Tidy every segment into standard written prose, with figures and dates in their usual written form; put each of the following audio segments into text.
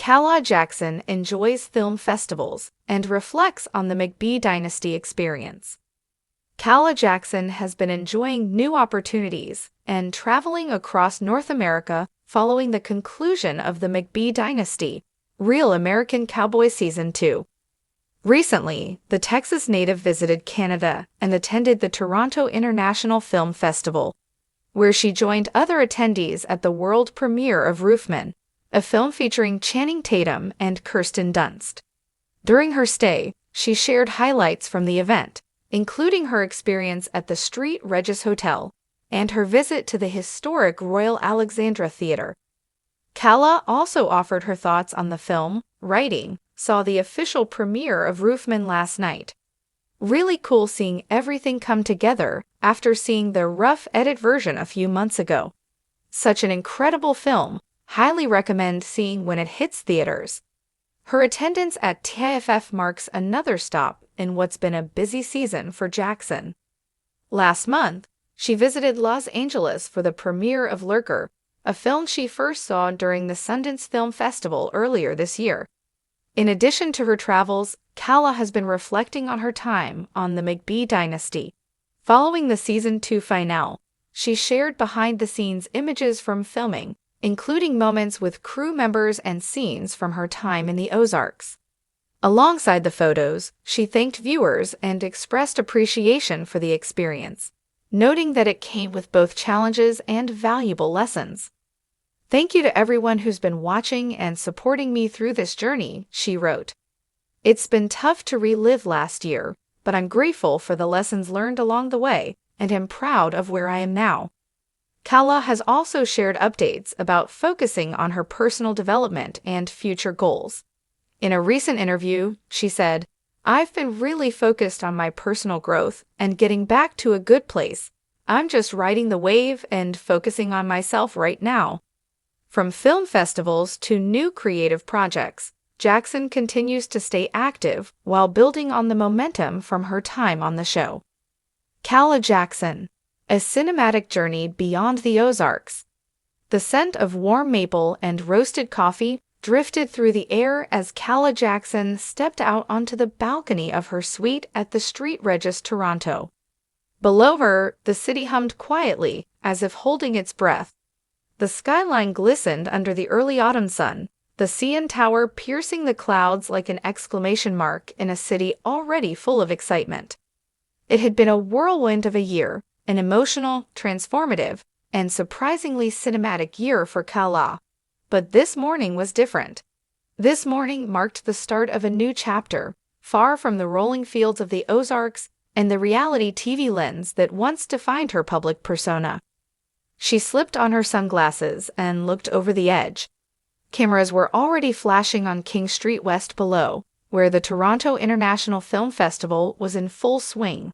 Calah Jackson enjoys film festivals and reflects on the McBee Dynasty experience. Calah Jackson has been enjoying new opportunities and traveling across North America following the conclusion of the McBee Dynasty, Real American Cowboy Season 2. Recently, the Texas native visited Canada and attended the Toronto International Film Festival, where she joined other attendees at the world premiere of Roofman, a film featuring Channing Tatum and Kirsten Dunst. During her stay, she shared highlights from the event, including her experience at the St. Regis Hotel and her visit to the historic Royal Alexandra Theatre. Calah also offered her thoughts on the film, writing, "Saw the official premiere of Roofman last night. Really cool seeing everything come together after seeing the rough edit version a few months ago. Such an incredible film. Highly recommend seeing when it hits theaters." Her attendance at TIFF marks another stop in what's been a busy season for Jackson. Last month, she visited Los Angeles for the premiere of Lurker, a film she first saw during the Sundance Film Festival earlier this year. In addition to her travels, Calah has been reflecting on her time on the McBee Dynasty. Following the Season 2 finale, she shared behind-the-scenes images from filming, including moments with crew members and scenes from her time in the Ozarks. Alongside the photos, she thanked viewers and expressed appreciation for the experience, noting that it came with both challenges and valuable lessons. "Thank you to everyone who's been watching and supporting me through this journey," she wrote. "It's been tough to relive last year, but I'm grateful for the lessons learned along the way and am proud of where I am now." Calah has also shared updates about focusing on her personal development and future goals. In a recent interview, she said, "I've been really focused on my personal growth and getting back to a good place. I'm just riding the wave and focusing on myself right now." From film festivals to new creative projects, Jackson continues to stay active while building on the momentum from her time on the show. Calah Jackson, a cinematic journey beyond the Ozarks. The scent of warm maple and roasted coffee drifted through the air as Calah Jackson stepped out onto the balcony of her suite at the St. Regis, Toronto. Below her, the city hummed quietly, as if holding its breath. The skyline glistened under the early autumn sun, the CN Tower piercing the clouds like an exclamation mark in a city already full of excitement. It had been a whirlwind of a year, an emotional, transformative, and surprisingly cinematic year for Calah. But this morning was different. This morning marked the start of a new chapter, far from the rolling fields of the Ozarks and the reality TV lens that once defined her public persona. She slipped on her sunglasses and looked over the edge. Cameras were already flashing on King Street West below, where the Toronto International Film Festival was in full swing.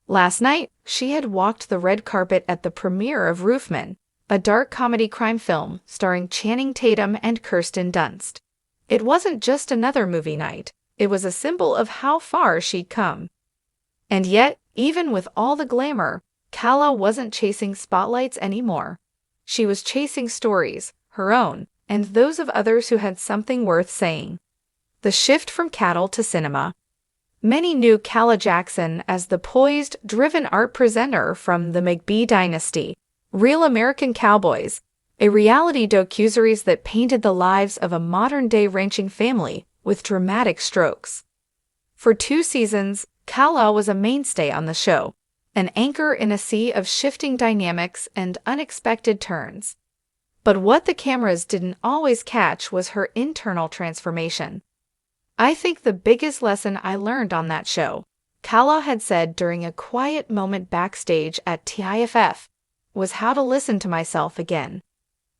Last night, she had walked the red carpet at the premiere of Roofman, a dark comedy crime film starring Channing Tatum and Kirsten Dunst. It wasn't just another movie night, it was a symbol of how far she'd come. And yet, even with all the glamour, Calah wasn't chasing spotlights anymore. She was chasing stories, her own, and those of others who had something worth saying. The shift from cattle to cinema. Many knew Calah Jackson as the poised, driven art presenter from the McBee Dynasty, Real American Cowboys, a reality docuseries that painted the lives of a modern-day ranching family with dramatic strokes. For 2 seasons, Calah was a mainstay on the show, an anchor in a sea of shifting dynamics and unexpected turns. But what the cameras didn't always catch was her internal transformation. "I think the biggest lesson I learned on that show," Calah had said during a quiet moment backstage at TIFF, "was how to listen to myself again."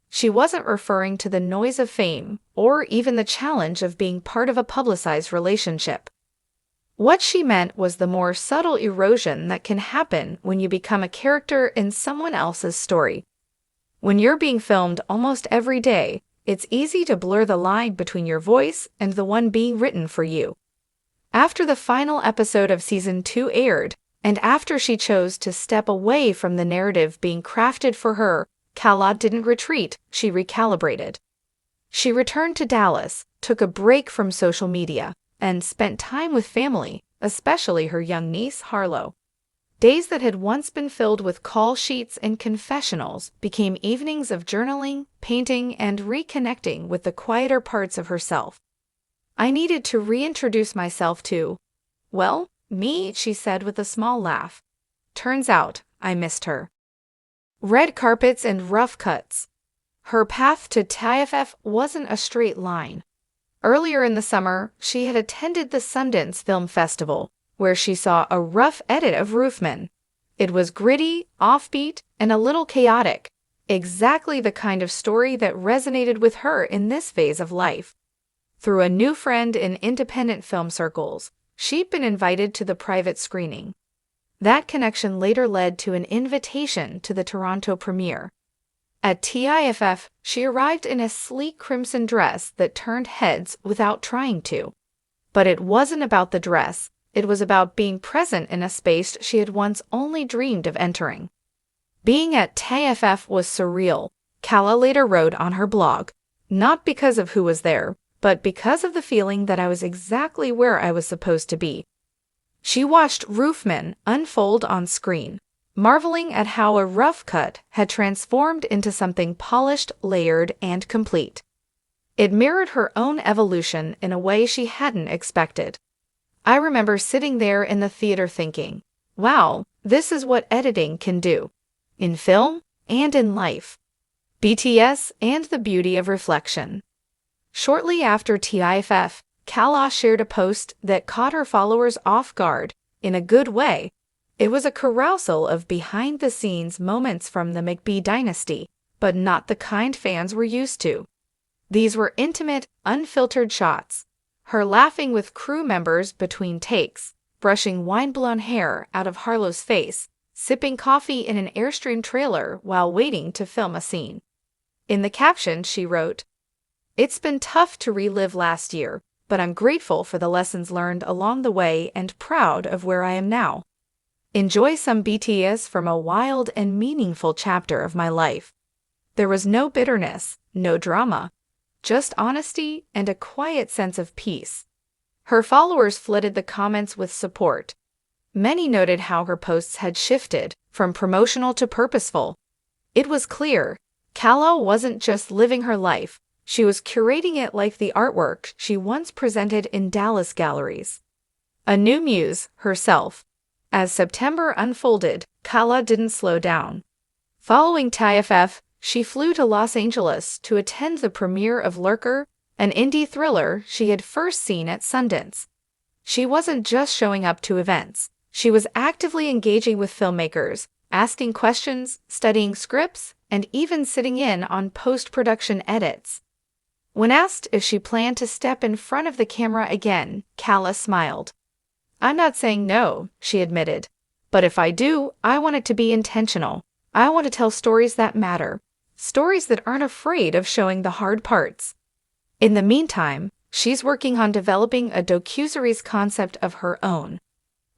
She wasn't referring to the noise of fame or even the challenge of being part of a publicized relationship. What she meant was the more subtle erosion that can happen when you become a character in someone else's story. When you're being filmed almost every day, it's easy to blur the line between your voice and the one being written for you. After the final episode of Season 2 aired, and after she chose to step away from the narrative being crafted for her, Calah didn't retreat, she recalibrated. She returned to Dallas, took a break from social media, and spent time with family, especially her young niece, Harlow. Days that had once been filled with call sheets and confessionals became evenings of journaling, painting, and reconnecting with the quieter parts of herself. I needed to reintroduce myself to, well, me, she said with a small laugh. Turns out, I missed her. Red carpets and rough cuts. Her path to TIFF wasn't a straight line. Earlier in the summer, she had attended the Sundance Film Festival, where she saw a rough edit of Roofman. It was gritty, offbeat, and a little chaotic, exactly the kind of story that resonated with her in this phase of life. Through a new friend in independent film circles, she'd been invited to the private screening. That connection later led to an invitation to the Toronto premiere. At TIFF, she arrived in a sleek crimson dress that turned heads without trying to. But it wasn't about the dress. It was about being present in a space she had once only dreamed of entering. Being at TIFF was surreal, Calah later wrote on her blog, not because of who was there, but because of the feeling that I was exactly where I was supposed to be. She watched Roofman unfold on screen, marveling at how a rough cut had transformed into something polished, layered, and complete. It mirrored her own evolution in a way she hadn't expected. I remember sitting there in the theater thinking, wow, this is what editing can do. In film and in life. BTS and the beauty of reflection. Shortly after TIFF, Calah shared a post that caught her followers off guard, in a good way. It was a carousel of behind-the-scenes moments from the McBee Dynasty, but not the kind fans were used to. These were intimate, unfiltered shots. Her laughing with crew members between takes, brushing wine-blown hair out of Harlow's face, sipping coffee in an Airstream trailer while waiting to film a scene. In the caption, she wrote, "It's been tough to relive last year, but I'm grateful for the lessons learned along the way and proud of where I am now. Enjoy some BTS from a wild and meaningful chapter of my life." There was no bitterness, no drama, just honesty and a quiet sense of peace. Her followers flooded the comments with support. Many noted how her posts had shifted from promotional to purposeful. It was clear, Calah wasn't just living her life, she was curating it like the artwork she once presented in Dallas galleries. A new muse, herself. As September unfolded, Calah didn't slow down. Following TIFF, she flew to Los Angeles to attend the premiere of Lurker, an indie thriller she had first seen at Sundance. She wasn't just showing up to events. She was actively engaging with filmmakers, asking questions, studying scripts, and even sitting in on post-production edits. When asked if she planned to step in front of the camera again, Calah smiled. "I'm not saying no," she admitted. "But if I do, I want it to be intentional. I want to tell stories that matter. Stories that aren't afraid of showing the hard parts." In the meantime, she's working on developing a docuseries concept of her own.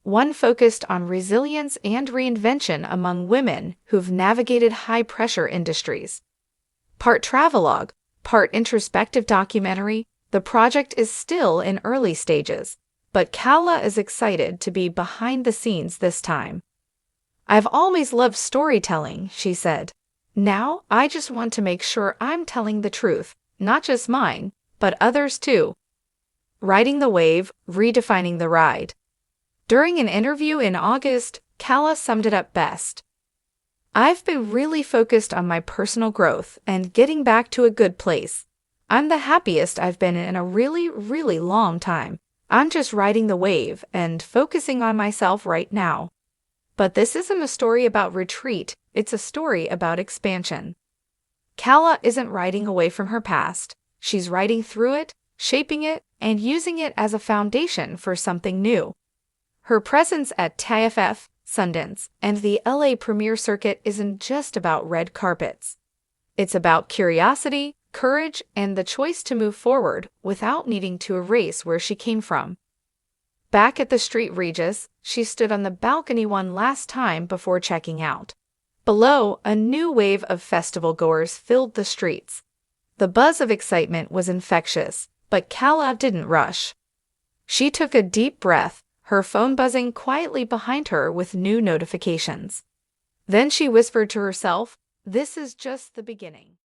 One focused on resilience and reinvention among women who've navigated high-pressure industries. Part travelogue, part introspective documentary, the project is still in early stages, but Calah is excited to be behind the scenes this time. "I've always loved storytelling," she said. "Now, I just want to make sure I'm telling the truth, not just mine, but others too." Riding the wave, redefining the ride. During an interview in August, Calah summed it up best. "I've been really focused on my personal growth and getting back to a good place. I'm the happiest I've been in a really, really long time. I'm just riding the wave and focusing on myself right now." But this isn't a story about retreat, it's a story about expansion. Calah isn't riding away from her past. She's riding through it, shaping it, and using it as a foundation for something new. Her presence at TIFF, Sundance, and the LA premiere circuit isn't just about red carpets. It's about curiosity, courage, and the choice to move forward without needing to erase where she came from. Back at the Street Regis, she stood on the balcony one last time before checking out. Below, a new wave of festival goers filled the streets. The buzz of excitement was infectious, but Calah didn't rush. She took a deep breath, her phone buzzing quietly behind her with new notifications. Then she whispered to herself, "This is just the beginning."